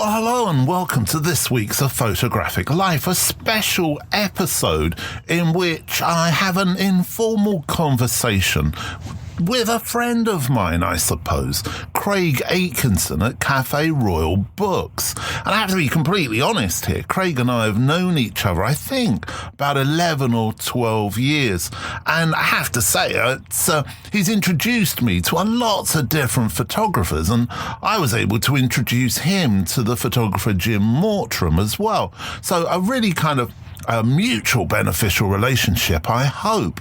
Well, hello and welcome to this week's of Photographic Life, a special episode in which I have an informal conversation with a friend of mine, I suppose, Craig Atkinson at Cafe Royal Books. And I have to be completely honest here, Craig and I have known each other, I think, about 11 or 12 years. And I have to say, he's introduced me to lots of different photographers, and I was able to introduce him to the photographer Jim Mortram as well. So a really kind of a mutual beneficial relationship, I hope.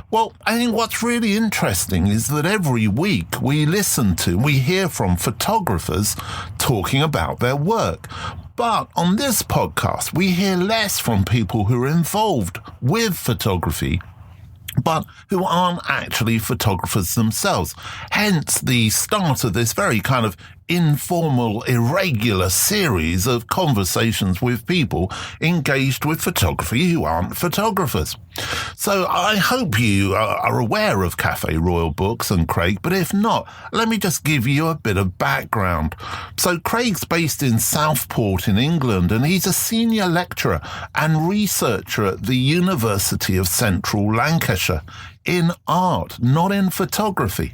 Well, I think what's really interesting is that every week we hear from photographers talking about their work. But on this podcast, we hear less from people who are involved with photography, but who aren't actually photographers themselves. Hence the start of this very kind of informal, irregular series of conversations with people engaged with photography who aren't photographers. So I hope you are aware of Cafe Royal Books and Craig, but if not, let me just give you a bit of background. So Craig's based in Southport in England, and he's a senior lecturer and researcher at the University of Central Lancashire in art, not in photography.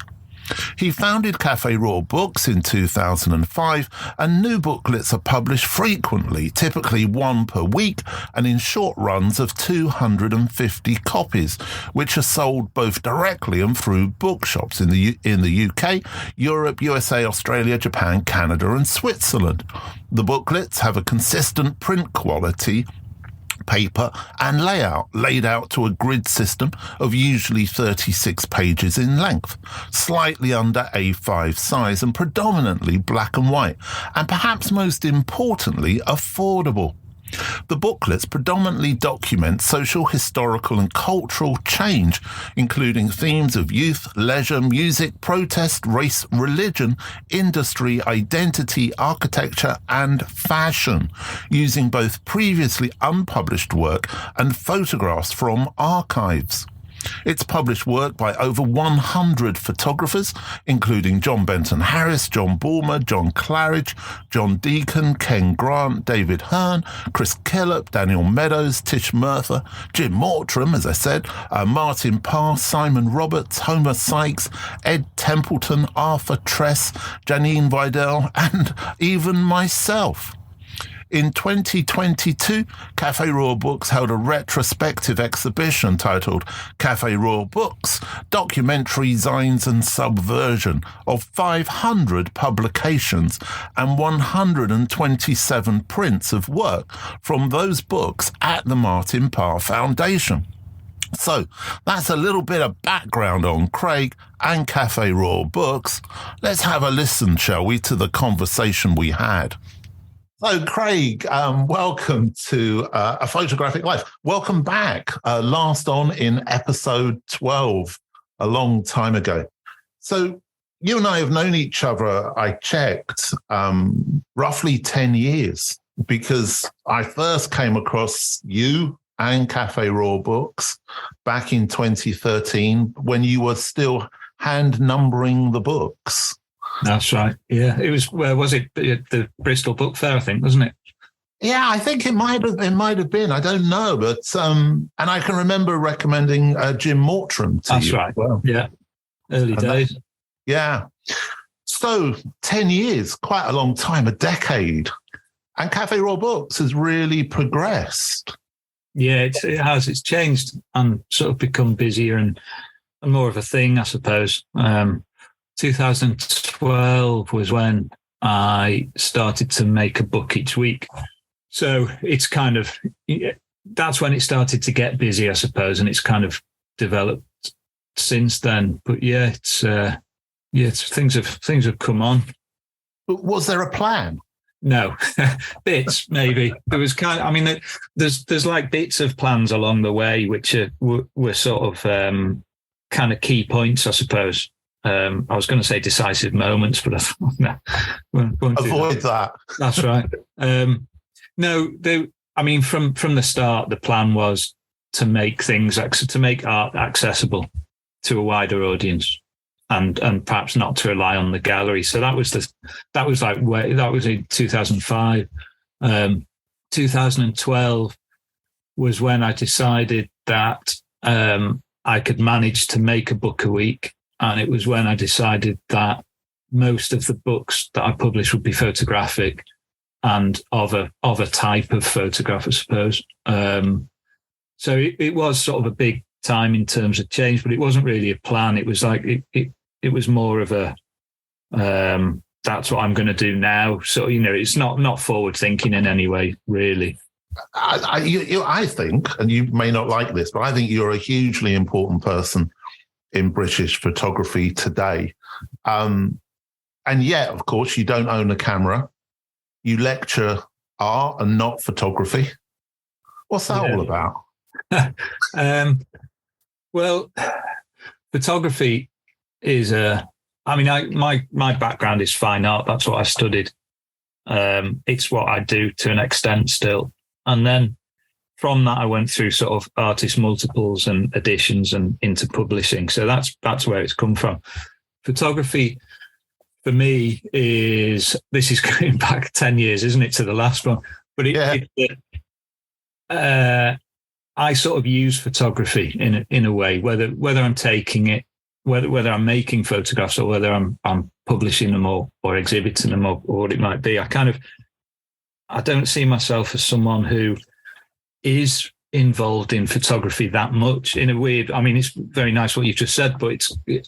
He founded Cafe Royal Books in 2005, and new booklets are published frequently, typically one per week, and in short runs of 250 copies, which are sold both directly and through bookshops in the UK, Europe, USA, Australia, Japan, Canada, and Switzerland. The booklets have a consistent print quality, paper and layout, laid out to a grid system of usually 36 pages in length, slightly under A5 size and predominantly black and white, and perhaps most importantly, affordable. The booklets predominantly document social, historical and cultural change, including themes of youth, leisure, music, protest, race, religion, industry, identity, architecture and fashion, using both previously unpublished work and photographs from archives. It's published work by over 100 photographers, including John Benton Harris, John Bulmer, John Claridge, John Deacon, Ken Grant, David Hearn, Chris Kellop, Daniel Meadows, Tish Murtha, Jim Mortram, as I said, Martin Parr, Simon Roberts, Homer Sykes, Ed Templeton, Arthur Tress, Janine Vidal, and even myself. In 2022, Cafe Royal Books held a retrospective exhibition titled Cafe Royal Books, Documentary Zines and Subversion, of 500 publications and 127 prints of work from those books at the Martin Parr Foundation. So that's a little bit of background on Craig and Cafe Royal Books. Let's have a listen, shall we, to the conversation we had. So, Craig, welcome to A Photographic Life. Welcome back. Last on in episode 12, a long time ago. So, you and I have known each other, I checked, roughly 10 years, because I first came across you and Cafe Royal Books back in 2013 when you were still hand numbering the books. That's right. Yeah, it was. Where was it? The Bristol Book Fair, I think, wasn't it? Yeah, I think it might have been. I don't know, but and I can remember recommending Jim Mortram to you. That's right. Well, yeah, early days. Yeah. So 10 years, quite a long time, a decade, and Cafe Royal Books has really progressed. Yeah, it has. It's changed and sort of become busier and more of a thing, I suppose. 2012 was when I started to make a book each week. So it's kind of, that's when it started to get busy, I suppose, and it's kind of developed since then. But yeah, things have come on. But was there a plan? No, bits maybe. There was there's like bits of plans along the way, which were sort of kind of key points, I suppose. I was going to say decisive moments, but I thought, no. Avoid that. That's right. From the start, the plan was to make art accessible to a wider audience. and perhaps not to rely on the gallery. So that was in 2005. 2012 was when I decided that I could manage to make a book a week, and it was when I decided that most of the books that I published would be photographic and of a type of photograph, I suppose. So it was sort of a big time in terms of change, but it wasn't really a plan. It was like it was more of a that's what I'm going to do now. So it's not forward thinking in any way, really. I think, and you may not like this, but I think you're a hugely important person in British photography today. And yet, of course, you don't own a camera. You lecture art and not photography. What's that all about? Well, photography is my background is fine art. That's what I studied. It's what I do to an extent still. And then from that, I went through sort of artist multiples and editions and into publishing. So that's where it's come from. Photography for me this is going back 10 years, isn't it, to the last one? But I sort of use photography in a way, whether I'm taking it, whether I'm making photographs or whether I'm publishing them or exhibiting them or what it might be. I don't see myself as someone who is involved in photography that much in a weird. I mean, it's very nice what you've just said, but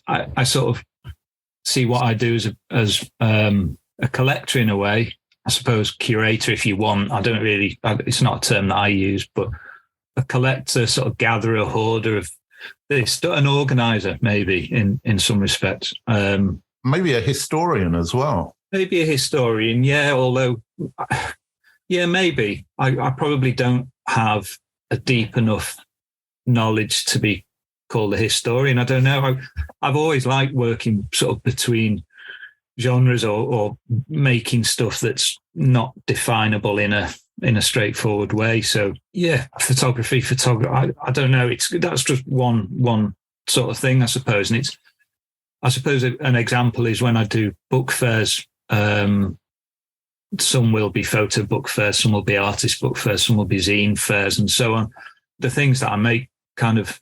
I sort of see what I do as a collector in a way. I suppose curator, if you want. I don't really. It's not a term that I use, but a collector, sort of gatherer, hoarder of this, an organizer, maybe in some respects. Maybe a historian as well. Maybe a historian, yeah. Although, yeah, maybe I probably don't have a deep enough knowledge to be called a historian. I don't know. I've always liked working sort of between genres or making stuff that's not definable in a straightforward way. So yeah, photography. I don't know. That's just one sort of thing, I suppose. And I suppose an example is when I do book fairs. Some will be photo book fairs, some will be artist book fairs, some will be zine fairs, and so on. The things that I make kind of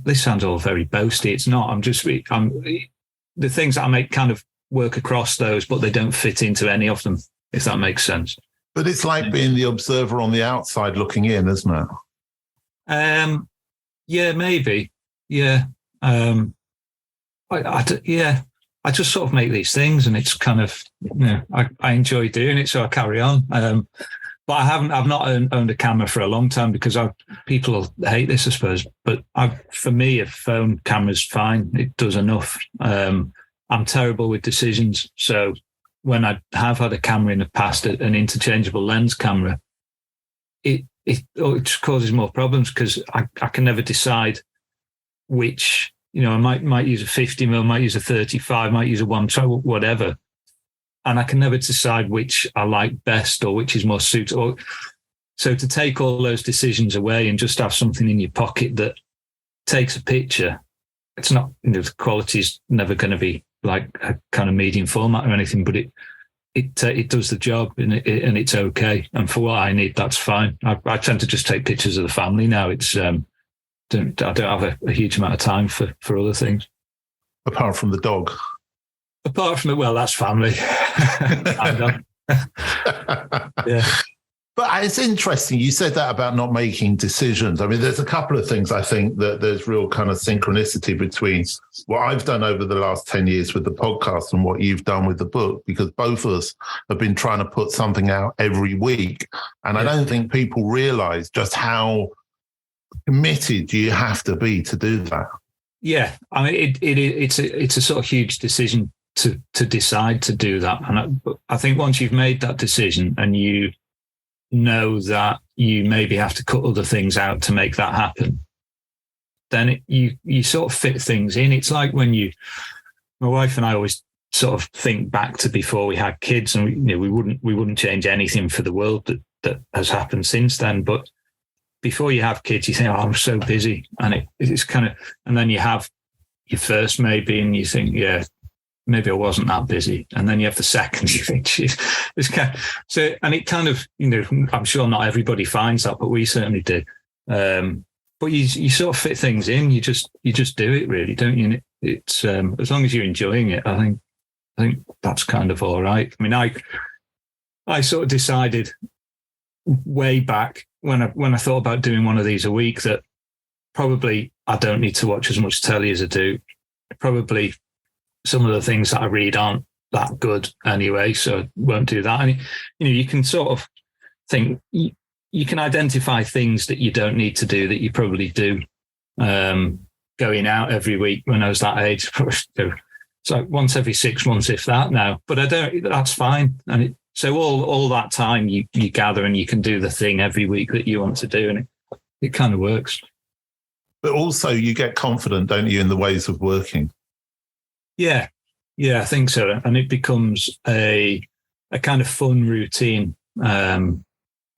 this sounds all very boasty. It's not. The things that I make kind of work across those, but they don't fit into any of them, if that makes sense. But it's like being the observer on the outside looking in, isn't it? Yeah, maybe. Yeah. I just sort of make these things, and it's kind of, I enjoy doing it, so I carry on. But I've not owned a camera for a long time because people will hate this, I suppose. But for me, a phone camera's fine. It does enough. I'm terrible with decisions. So when I have had a camera in the past, an interchangeable lens camera, it just causes more problems because I can never decide which, I might use a 50mm, might use a 35, might use a 1, whatever. And I can never decide which I like best or which is more suitable. So to take all those decisions away and just have something in your pocket that takes a picture, it's not, the quality's never going to be like a kind of medium format or anything, but it does the job and it's okay. And for what I need, that's fine. I tend to just take pictures of the family now. It's I don't have a huge amount of time for other things. Apart from the dog. Apart from it, well, that's family. Yeah. But it's interesting. You said that about not making decisions. I mean, there's a couple of things I think that there's real kind of synchronicity between what I've done over the last 10 years with the podcast and what you've done with the book, because both of us have been trying to put something out every week. And I don't think people realize just how committed you have to be to do that. Yeah. I mean, it's a sort of huge decision to decide to do that. And I think once you've made that decision and you know that you maybe have to cut other things out to make that happen, then you sort of fit things in. It's like when my wife and I always sort of think back to before we had kids, and we wouldn't change anything for the world that has happened since then. But before you have kids, you think, oh, I'm so busy, and it's kind of, and then you have your first maybe, and you think, yeah, maybe I wasn't that busy. And then you have the second, you think, geez, this kind. So, and it kind of, I'm sure not everybody finds that, but we certainly did. But you sort of fit things in. You just do it, really, don't you? It's as long as you're enjoying it, I think that's kind of all right. I mean, I sort of decided way back when I thought about doing one of these a week that probably I don't need to watch as much telly as I do. Probably some of the things that I read aren't that good anyway, so I won't do that. And you can sort of think you can identify things that you don't need to do that you probably do. Going out every week when I was that age, it's like once every 6 months, if that now. But I don't. That's fine. And so all that time you gather and you can do the thing every week that you want to do, and it kind of works. But also you get confident, don't you, in the ways of working? Yeah, I think so. And it becomes a kind of fun routine. And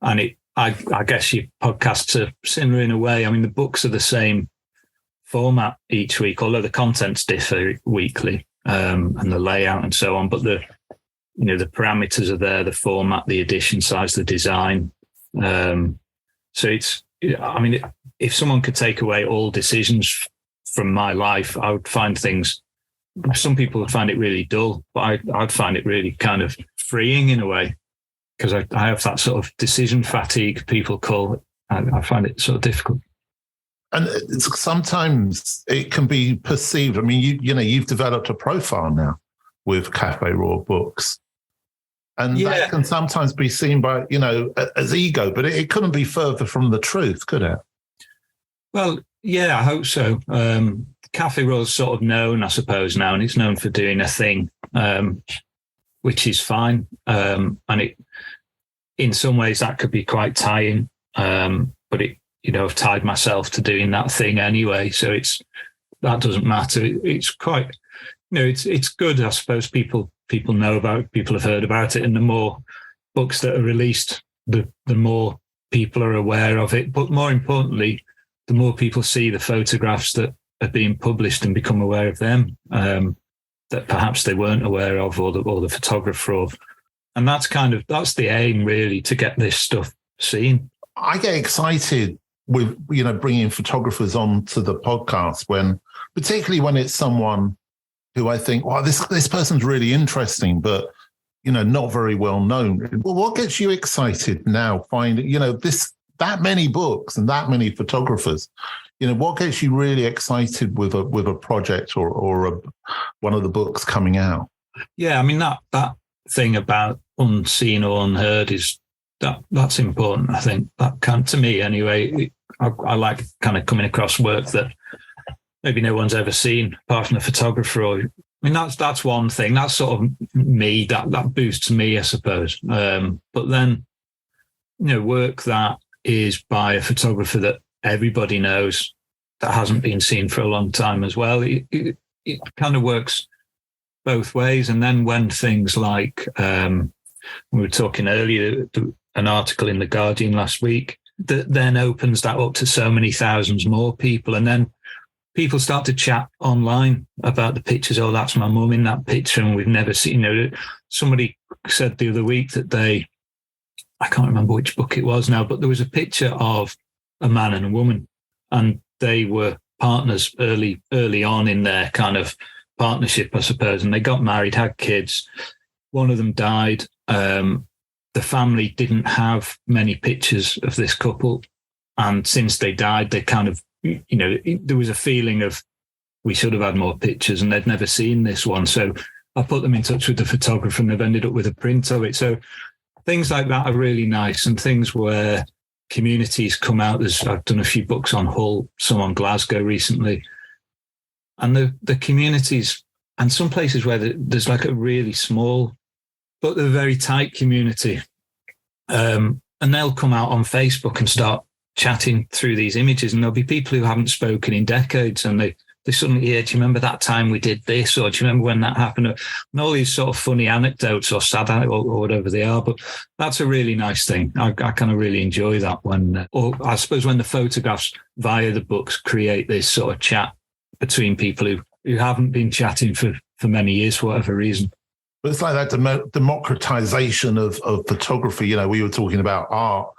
I guess your podcasts are similar in a way. I mean, the books are the same format each week, although the contents differ weekly, and the layout and so on. But the parameters are there, the format, the edition size, the design. So it's, I mean, if someone could take away all decisions from my life, I would find things. Some people would find it really dull, but I'd find it really kind of freeing in a way, because I have that sort of decision fatigue, people call it. I find it sort of difficult. And sometimes it can be perceived. I mean, you've developed a profile now with Cafe Raw Books, and that can sometimes be seen by as ego, but it couldn't be further from the truth, could it? Well, yeah, I hope so. Cafe Raw's sort of known, I suppose, now, and it's known for doing a thing, which is fine. And it, in some ways, that could be quite tying, but I've tied myself to doing that thing anyway, so that doesn't matter. It's quite, it's good, I suppose. People know about it, people have heard about it, and the more books that are released, the more people are aware of it. But more importantly, the more people see the photographs that are being published and become aware of them, that perhaps they weren't aware of, or the photographer of. And that's the aim, really, to get this stuff seen. I get excited with, bringing photographers onto the podcast particularly when it's someone who I think, wow, this person's really interesting, but, not very well known. Well, what gets you excited now finding, that many books and that many photographers? What gets you really excited with a project or one of the books coming out? Yeah, I mean, that thing about unseen or unheard that's important. I think that to me anyway. I like kind of coming across work that maybe no one's ever seen apart from a photographer. That's one thing. That's sort of me. That boosts me, I suppose. But then, work that is by a photographer that everybody knows, that hasn't been seen for a long time as well. It kind of works both ways. And then when things like we were talking earlier, an article in The Guardian last week that then opens that up to so many thousands more people. And then people start to chat online about the pictures. Oh, that's my mum in that picture, and we've never seen, somebody said the other week that I can't remember which book it was now, but there was a picture of a man and a woman, and they were partners early on in their kind of partnership, I suppose, and they got married, had kids. One of them died. The family didn't have many pictures of this couple, and since they died, they kind of, there was a feeling of, we should have had more pictures, and they'd never seen this one. So I put them in touch with the photographer, and they've ended up with a print of it. So things like that are really nice, and things where communities come out. I've done a few books on Hull, some on Glasgow recently, and the communities, and some places where there's like a really small, but they're very tight community, and they'll come out on Facebook and start chatting through these images, and there'll be people who haven't spoken in decades, and they suddenly hear, do you remember that time we did this, or do you remember when that happened? And all these sort of funny anecdotes or sad or whatever they are. But that's a really nice thing. I kind of really enjoy that when, or I suppose when the photographs via the books create this sort of chat between people who who haven't been chatting for many years for whatever reason. But it's like that democratization of photography. We were talking about art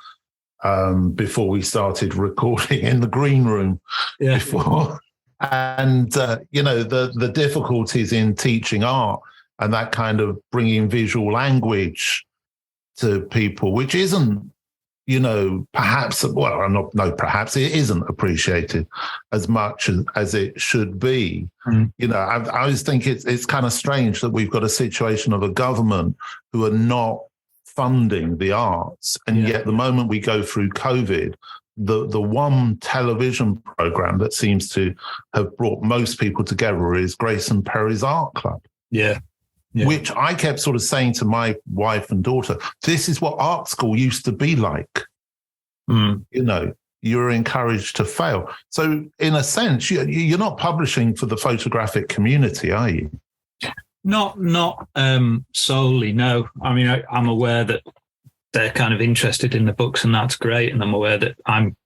before we started recording in the green room before. And, the difficulties in teaching art and that kind of bringing visual language to people, which isn't, perhaps it isn't appreciated as much as it should be. I always think it's kind of strange that we've got a situation of a government who are not funding the arts. And yet the moment we go through COVID, the one television program that seems to have brought most people together is Grace and Perry's Art Club. Yeah. Which I kept sort of saying to my wife and daughter, this is what art school used to be like. You're encouraged to fail. So in a sense, you're not publishing for the photographic community, are you? Not solely, no. I mean, I'm aware that they're kind of interested in the books, and that's great. And I'm aware that I'm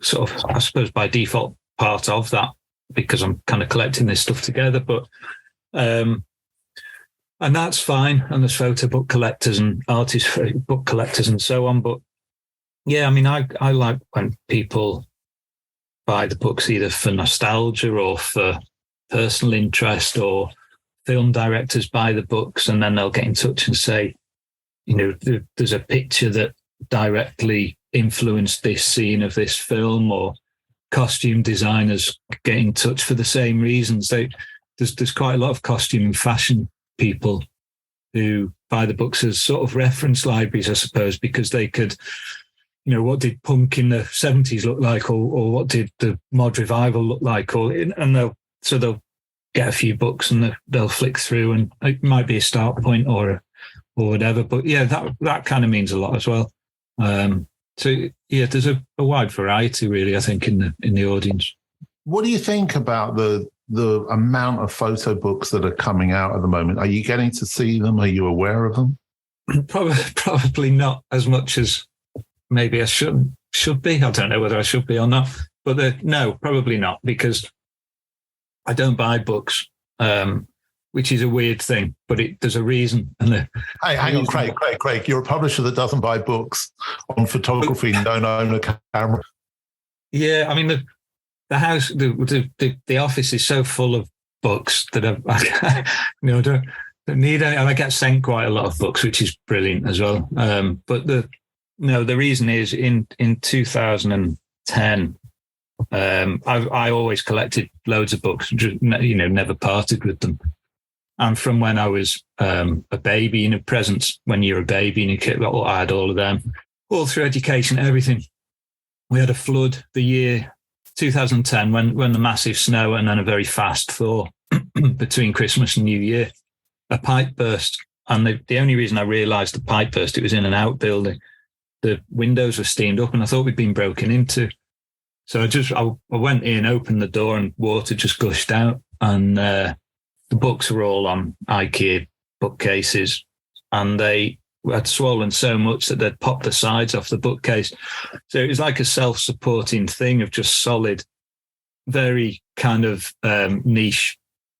sort of, I suppose, by default part of that because I'm kind of collecting this stuff together. But and that's fine. And there's photo book collectors and artist book collectors and so on. But yeah, I mean, I like when people buy the books either for nostalgia or for personal interest, or film directors buy the books and then they'll get in touch and say, there's a picture that directly influenced this scene of this film, or costume designers get in touch for the same reasons. There's quite a lot of costume and fashion people who buy the books as sort of reference libraries, I suppose, because they could, what did punk in the 70s look like, or what did the mod revival look like, and they'll get a few books and they'll flick through, and it might be a start point or whatever. But yeah, that kind of means a lot as well. So yeah, there's a wide variety, really, I think, in the audience. What do you think about the amount of photo books that are coming out at the moment? Are you getting to see them? Are you aware of them? Probably not as much as maybe I should be. I don't know whether I should be or not. But no, probably not, because I don't buy books, which is a weird thing, but there's a reason. Hey, hang on, Craig. You're a publisher that doesn't buy books on photography and don't own a camera. Yeah, I mean, the house, the office is so full of books that I don't need any, and I get sent quite a lot of books, which is brilliant as well. But the reason is in 2010, I always collected loads of books, never parted with them. And from when I was a baby, presents when you're a baby, and I had all of them, all through education, everything. We had a flood the year 2010 when the massive snow and then a very fast thaw between Christmas and New Year. A pipe burst, and the only reason I realised the pipe burst, it was in an outbuilding. The windows were steamed up, and I thought we'd been broken into. So I went in, opened the door, and water just gushed out. And the books were all on IKEA bookcases, and they had swollen so much that they'd popped the sides off the bookcase. So it was like a self-supporting thing of just solid, very kind of niche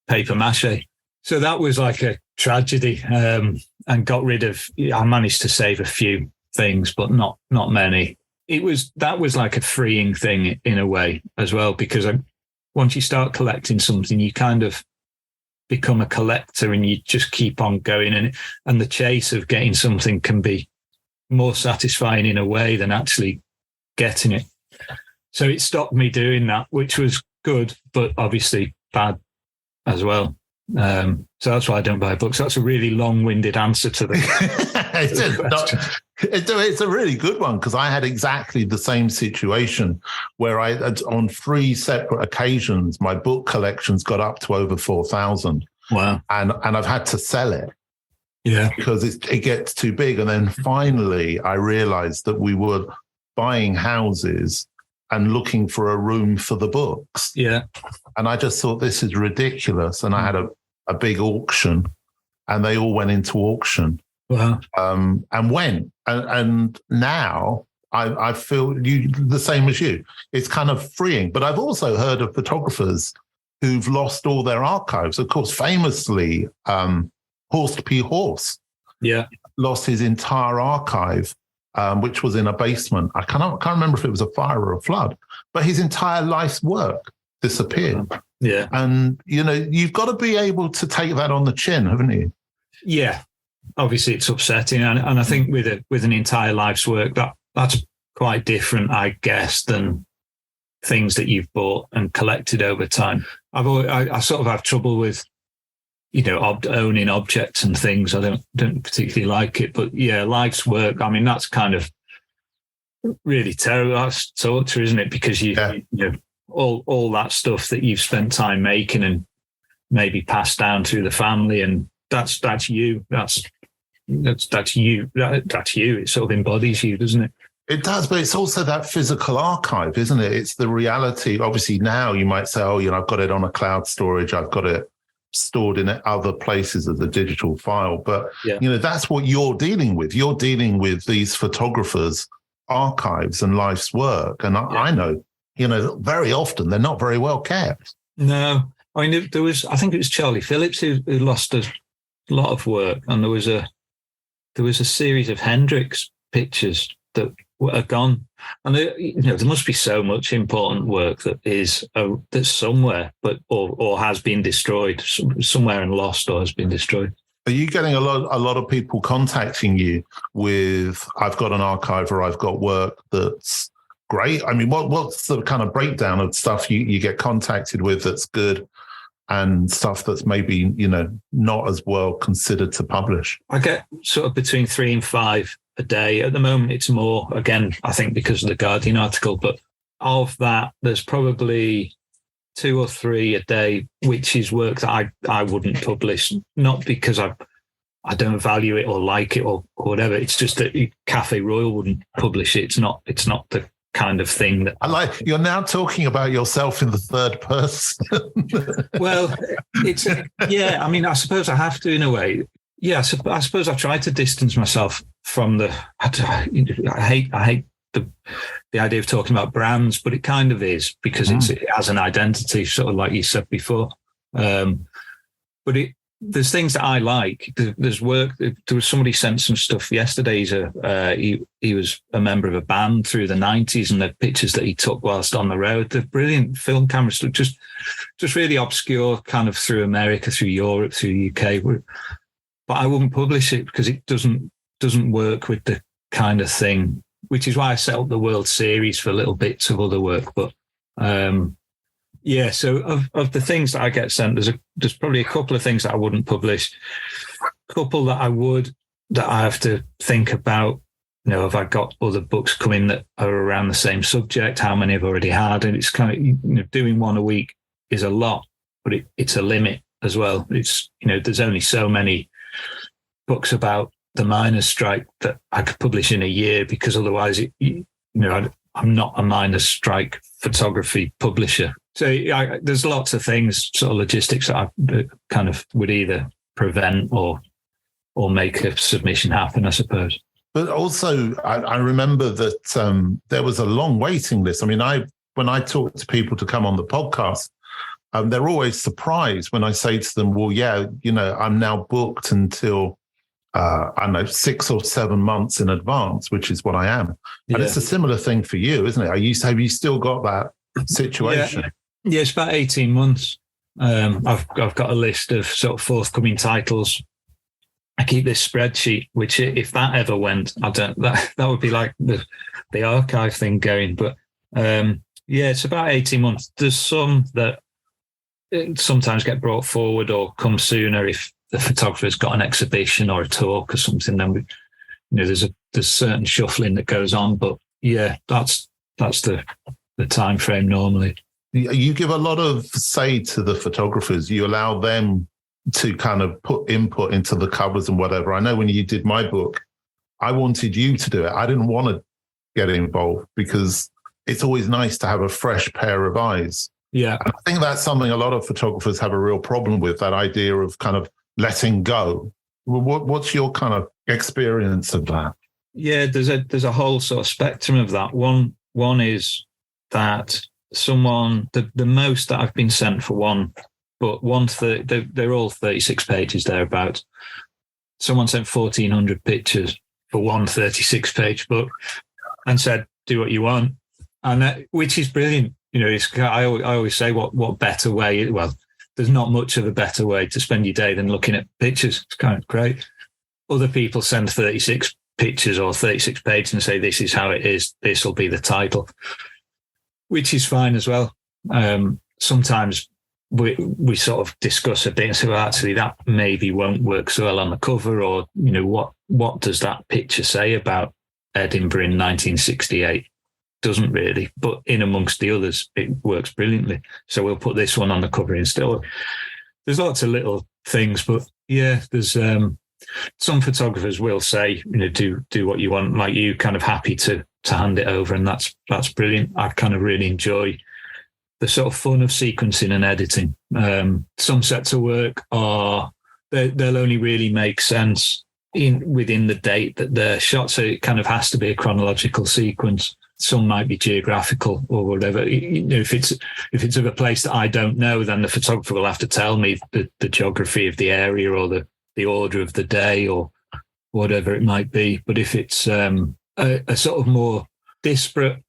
paper mache. So that was like a tragedy, and got rid of. I managed to save a few things, but not many. That was like a freeing thing in a way as well, because once you start collecting something, you kind of become a collector and you just keep on going, and the chase of getting something can be more satisfying in a way than actually getting it. So it stopped me doing that, which was good, but obviously bad as well. So that's why I don't buy books. That's a really long-winded answer to the question. It's a really good one, because I had exactly the same situation where I had, on 3 separate occasions, my book collections got up to over 4,000. Wow. And I've had to sell it. Yeah. Because it gets too big. And then finally I realized that we were buying houses and looking for a room for the books. Yeah. And I just thought, this is ridiculous. And I had a big auction, and they all went into auction. Wow. And went. And now I feel the same as you. It's kind of freeing. But I've also heard of photographers who've lost all their archives. Of course, famously, Horst P. Horst lost his entire archive, which was in a basement. I can't remember if it was a fire or a flood, but his entire life's work disappeared. Yeah. And, you've got to be able to take that on the chin, haven't you? Yeah. Obviously, it's upsetting. And I think with an entire life's work, that's quite different, I guess, than things that you've bought and collected over time. I sort of have trouble with, owning objects and things. I don't particularly like it. But yeah, life's work, I mean, that's kind of really terrible. That's torture, isn't it? Because all that stuff that you've spent time making and maybe passed down through the family, and that's you. That's you. That's you. It sort of embodies you, doesn't it? It does, but it's also that physical archive, isn't it? It's the reality. Obviously, now you might say, I've got it on a cloud storage. I've got it stored in other places as a digital file. But, that's what you're dealing with. You're dealing with these photographers' archives and life's work. And I know, very often they're not very well kept. No. I mean, I think it was Charlie Phillips who lost a lot of work. And there was a series of Hendrix pictures that are gone, and there must be so much important work that's somewhere, but or has been destroyed somewhere and lost, or has been destroyed. Are you getting a lot of people contacting you with, I've got an archive or I've got work that's great? I mean, what's the kind of breakdown of stuff you get contacted with that's good, and stuff that's maybe not as well considered to publish? I get sort of between 3 and 5 a day. At the moment, it's more, again, I think because of the Guardian article, but of that, there's probably 2 or 3 a day, which is work that I wouldn't publish, not because I don't value it or like it or whatever. It's just that Cafe Royal wouldn't publish it. It's not the kind of thing that I like. You're now talking about yourself in the third person. Well, I mean, I suppose I have to in a way. Yeah, I suppose I try to distance myself from I hate the idea of talking about brands, but it kind of is, because it has an identity, sort of like you said before. But there's things that I like. There's work. There was somebody sent some stuff yesterday. He was a member of a band through the 90s, and the pictures that he took whilst on the road, the brilliant film cameras, just really obscure, kind of through America, through Europe, through the UK. But I wouldn't publish it because it doesn't work with the kind of thing, which is why I set up the World Series for little bits of other work. But so of the things that I get sent, there's probably a couple of things that I wouldn't publish, a couple that I would, that I have to think about. Have I got other books coming that are around the same subject? How many I've already had? And it's kind of, doing one a week is a lot, but it's a limit as well. It's, there's only so many books about the miners' strike that I could publish in a year, because otherwise, I'm not a miners' strike photography publisher. So there's lots of things, sort of logistics, that I kind of would either prevent or make a submission happen, I suppose. But also, I remember that there was a long waiting list. I mean, when I talk to people to come on the podcast, they're always surprised when I say to them, well, I'm now booked until, 6 or 7 months in advance, which is what I am. And it's a similar thing for you, isn't it? Have you still got that situation? Yeah, it's about 18 months. I've got a list of sort of forthcoming titles. I keep this spreadsheet, which if that ever went, that would be like the archive thing going. But it's about 18 months. There's some that sometimes get brought forward or come sooner if the photographer's got an exhibition or a talk or something. Then there's certain shuffling that goes on. But that's the time frame normally. You give a lot of say to the photographers. You allow them to kind of put input into the covers and whatever. I know when you did my book, I wanted you to do it. I didn't want to get involved because it's always nice to have a fresh pair of eyes. Yeah. And I think that's something a lot of photographers have a real problem with, that idea of kind of letting go. What's your kind of experience of that? Yeah, there's a whole sort of spectrum of that. One is that someone, the most that I've been sent for one, but they're all 36 pages thereabouts. Someone sent 1,400 pictures for one 36-page book and said, do what you want. And which is brilliant. You know, I always say, what better way? Well, there's not much of a better way to spend your day than looking at pictures. It's kind of great. Other people send 36 pictures or 36 pages and say, this is how it is. This will be the title, which is fine as well. Sometimes we sort of discuss a bit and say, well, actually, that maybe won't work so well on the cover, or, you know, what does that picture say about Edinburgh in 1968? Doesn't really, but in amongst the others, it works brilliantly. So we'll put this one on the cover instead. There's lots of little things, but yeah, there's some photographers will say, you know, do what you want, like you, kind of happy to hand it over, and that's brilliant. I kind of really enjoy the sort of fun of sequencing and editing. Some sets of work they'll only really make sense within the date that they're shot, so it kind of has to be a chronological sequence. Some might be geographical or whatever. You know, if it's of a place that I don't know, then the photographer will have to tell me the geography of the area or the order of the day or whatever it might be. But if it's a sort of more disparate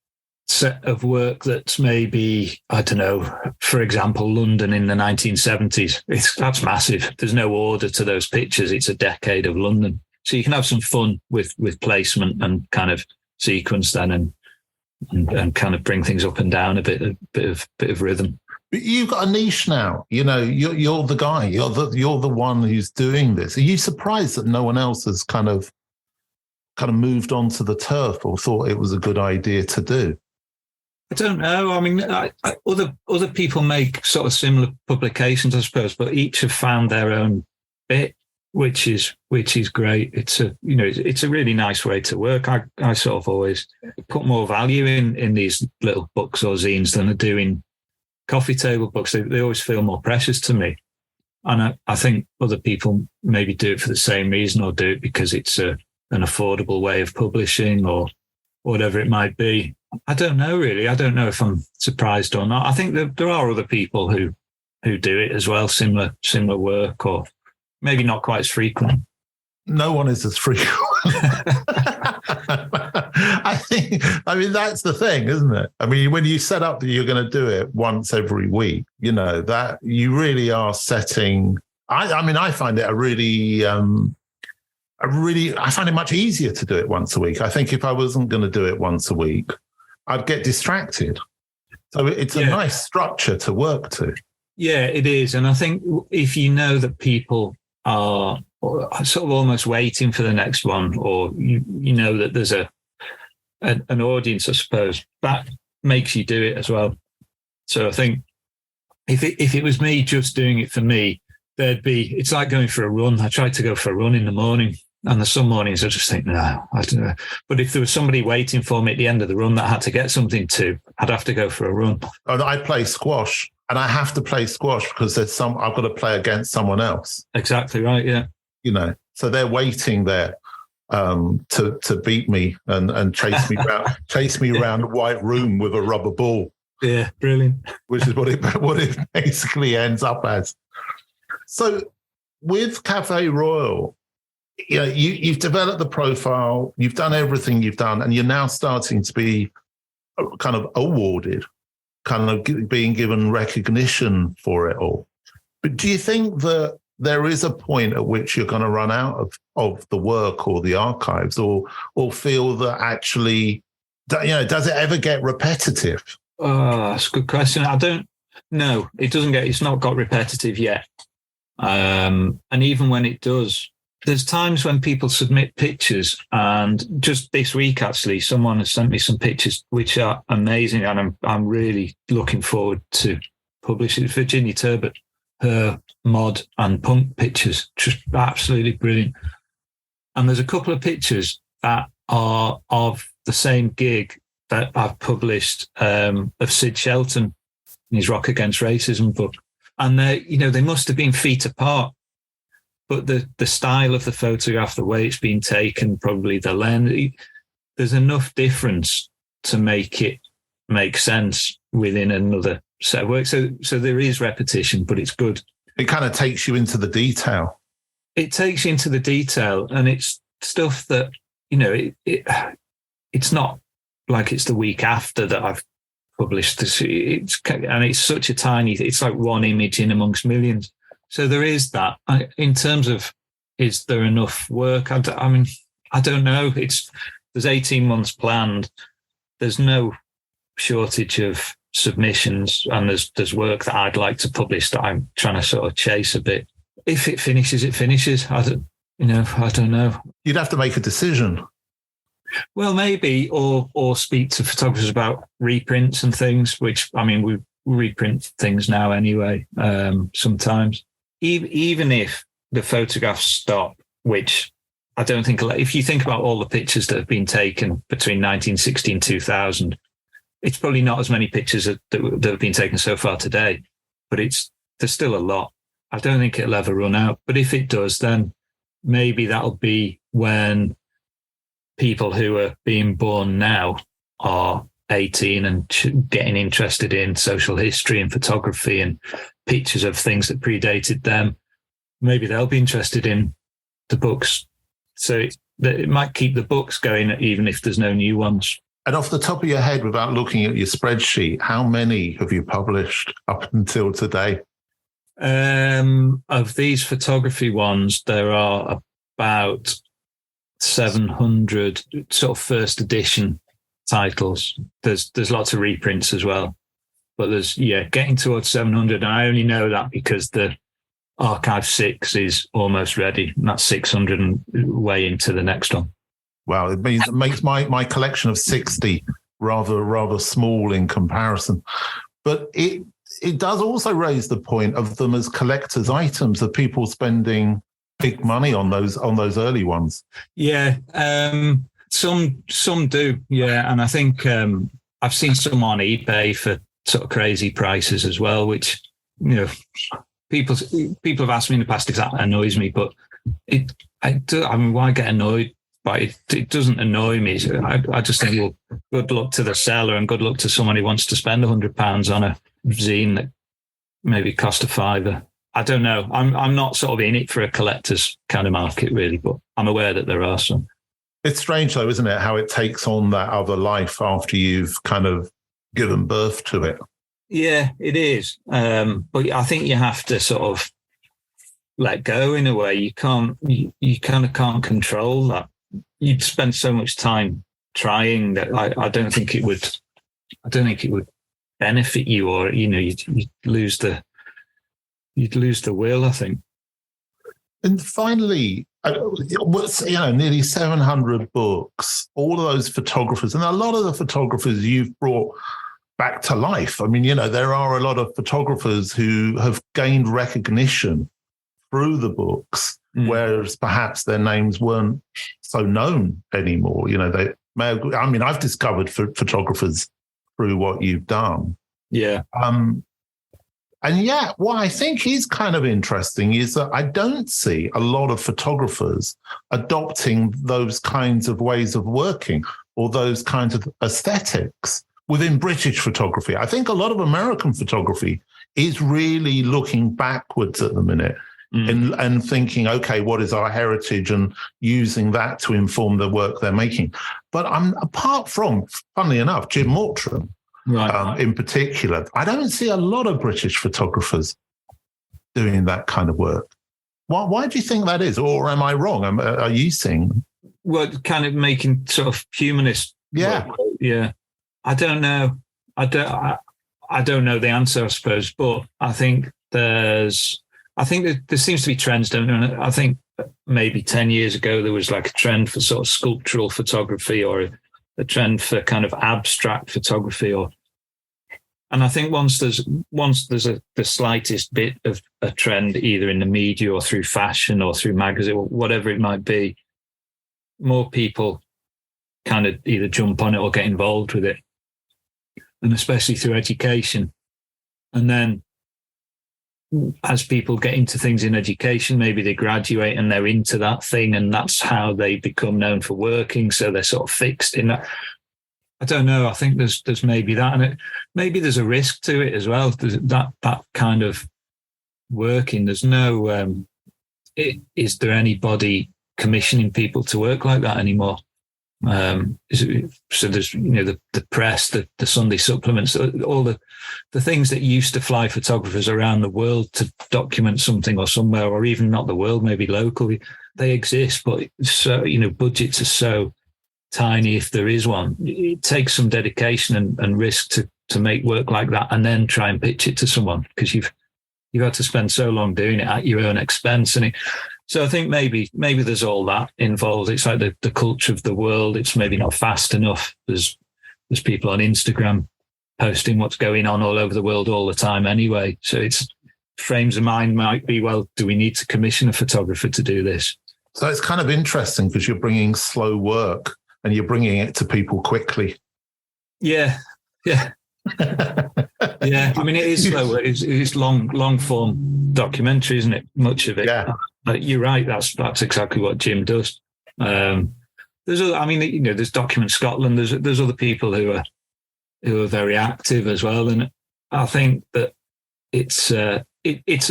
set of work that's maybe, I don't know, for example, London in the 1970s, that's massive. There's no order to those pictures. It's a decade of London. So you can have some fun with placement and kind of sequence then and kind of bring things up and down a bit of rhythm. But you've got a niche now. You know, you're the guy. You're the one who's doing this. Are you surprised that no one else has kind of moved onto the turf or thought it was a good idea to do? I don't know. I mean, other people make sort of similar publications, I suppose, but each have found their own bit, which is great. It's a really nice way to work. I sort of always put more value in these little books or zines than I do in coffee table books. They always feel more precious to me. And I think other people maybe do it for the same reason, or do it because it's an affordable way of publishing or whatever it might be. I don't know, really. I don't know if I'm surprised or not. I think that there are other people who do it as well, similar work, or maybe not quite as frequent. No one is as frequent. I mean, that's the thing, isn't it? I mean, when you set up that you're going to do it once every week, you know, that you really are setting. I find it I find it much easier to do it once a week. I think if I wasn't going to do it once a week, I'd get distracted. So it's a nice structure to work to. Yeah, it is. And I think if you know that people are sort of almost waiting for the next one, or you know that there's an audience, I suppose, that makes you do it as well. So I think if it was me just doing it for me, it's like going for a run. I tried to go for a run in the morning, and there's some mornings I just think, no, I don't know. But if there was somebody waiting for me at the end of the run that I had to get something to, I'd have to go for a run. I play squash, and I have to play squash because I've got to play against someone else. Exactly right, yeah. You know, so they're waiting there to beat me and chase me around a white room with a rubber ball. Yeah, brilliant. Which is what it basically ends up as. So with Cafe Royal, you know, you've developed the profile, you've done everything you've done, and you're now starting to be kind of awarded, kind of being given recognition for it all. But do you think that there is a point at which you're going to run out of the work or the archives, or feel that actually, you know, does it ever get repetitive? Oh, that's a good question. I don't know. It's not got repetitive yet. And even when it does, there's times when people submit pictures, and just this week, actually, someone has sent me some pictures which are amazing, and I'm really looking forward to publishing it. Virginia Turbot, her mod and punk pictures, just absolutely brilliant. And there's a couple of pictures that are of the same gig that I've published of Sid Shelton in his Rock Against Racism book. And they must have been feet apart, but the style of the photograph, the way it's been taken, probably the lens, there's enough difference to make it make sense within another set of work. So there is repetition, but it's good. It kind of takes you into the detail. It takes you into the detail, and it's stuff that, it's not like it's the week after that I've published this. It's such a tiny, it's like one image in amongst millions. So there is that. In terms of, is there enough work? I don't know. There's 18 months planned. There's no shortage of submissions, and there's work that I'd like to publish that I'm trying to sort of chase a bit. If it finishes, it finishes. I don't know. You'd have to make a decision. Well, maybe, or speak to photographers about reprints and things, which, we reprint things now anyway, sometimes. Even if the photographs stop, which I don't think, if you think about all the pictures that have been taken between 1960 and 2000, it's probably not as many pictures that have been taken so far today, but there's still a lot. I don't think it'll ever run out. But if it does, then maybe that'll be when people who are being born now are 18 and getting interested in social history and photography and pictures of things that predated them. Maybe they'll be interested in the books. So it might keep the books going even if there's no new ones. And off the top of your head, without looking at your spreadsheet, how many have you published up until today? Of these photography ones, there are about 700 sort of first edition titles. There's lots of reprints as well, but there's getting towards 700, and I only know that because the Archive 6 is almost ready, and that's 600 and way into the next one. Wow, it makes my collection of 60 rather small in comparison, but it does also raise the point of them as collector's items, of people spending big money on those early ones. Yeah, some do. Yeah, and I think I've seen some on eBay for sort of crazy prices as well, which people have asked me in the past if that annoys me, but why get annoyed by it? It doesn't annoy me. So I just think, well, good luck to the seller and good luck to someone who wants to spend £100 on a zine that maybe cost a £5. I don't know. I'm not sort of in it for a collector's kind of market really, but I'm aware that there are some. It's strange though, isn't it, how it takes on that other life after you've kind of given birth to it. Yeah, it is. But I think you have to sort of let go in a way. You kind of can't control that. You'd spend so much time trying that I don't think it would benefit you, or you'd lose the will, I think. And finally, nearly 700 books, all of those photographers, and a lot of the photographers you've brought back to life. I mean, there are a lot of photographers who have gained recognition through the books, whereas perhaps their names weren't so known anymore. They may have, I've discovered photographers through what you've done. Yeah. And yet, what I think is kind of interesting is that I don't see a lot of photographers adopting those kinds of ways of working or those kinds of aesthetics within British photography. I think a lot of American photography is really looking backwards at the minute and thinking, okay, what is our heritage, and using that to inform the work they're making. But apart from, funnily enough, Jim Mortram, right. In particular, I don't see a lot of British photographers doing that kind of work. Why do you think that is? Or am I wrong? Are you seeing? Well, kind of making sort of humanist work. Yeah. I don't know. I don't know the answer, I suppose, but I think there seems to be trends, don't there? I think maybe 10 years ago there was like a trend for sort of sculptural photography, or a trend for kind of abstract photography, and I think once there's the slightest bit of a trend, either in the media or through fashion or through magazine or whatever it might be, more people kind of either jump on it or get involved with it, and especially through education. And then as people get into things in education, maybe they graduate and they're into that thing, and that's how they become known for working. So they're sort of fixed in that. I don't know. I think there's maybe that, and maybe there's a risk to it as well. There's that kind of working. There's no. Is there anybody commissioning people to work like that anymore? So there's the press, the Sunday supplements, all the things that used to fly photographers around the world to document something or somewhere, or even not the world, maybe locally. They exist, but so budgets are so tiny. If there is one, it takes some dedication and risk to make work like that, and then try and pitch it to someone, because you've had to spend so long doing it at your own expense. So I think maybe there's all that involved. It's like the culture of the world. It's maybe not fast enough. There's people on Instagram posting what's going on all over the world all the time anyway. So it's frames of mind might be, well, do we need to commission a photographer to do this? So it's kind of interesting because you're bringing slow work and you're bringing it to people quickly. Yeah. Yeah. Yeah. I mean, it is slow. It's long form documentary, isn't it? Much of it. Yeah. But you're right. That's exactly what Jim does. There's Document Scotland. There's other people who are very active as well. And I think that it's a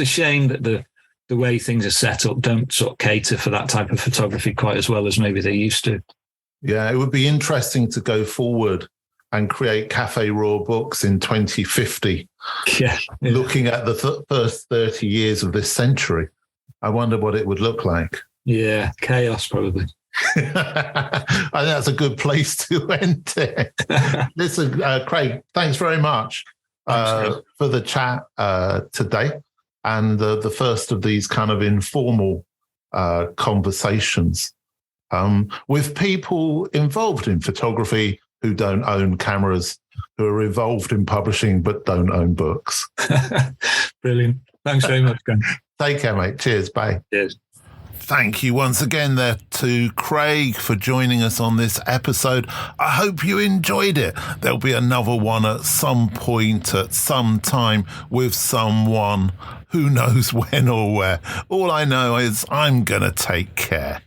shame that the way things are set up don't sort of cater for that type of photography quite as well as maybe they used to. Yeah, it would be interesting to go forward and create Cafe Raw books in 2050. Yeah. Looking at the first 30 years of this century. I wonder what it would look like. Yeah, chaos probably. I think that's a good place to end it. Listen, Craig, thanks very much for the chat today, and the first of these kind of informal conversations with people involved in photography who don't own cameras, who are involved in publishing but don't own books. Brilliant. Thanks very much, Grant. Take care, mate. Cheers. Bye. Cheers. Thank you once again there to Craig for joining us on this episode. I hope you enjoyed it. There'll be another one at some point, at some time, with someone. Who knows when or where. All I know is I'm going to take care.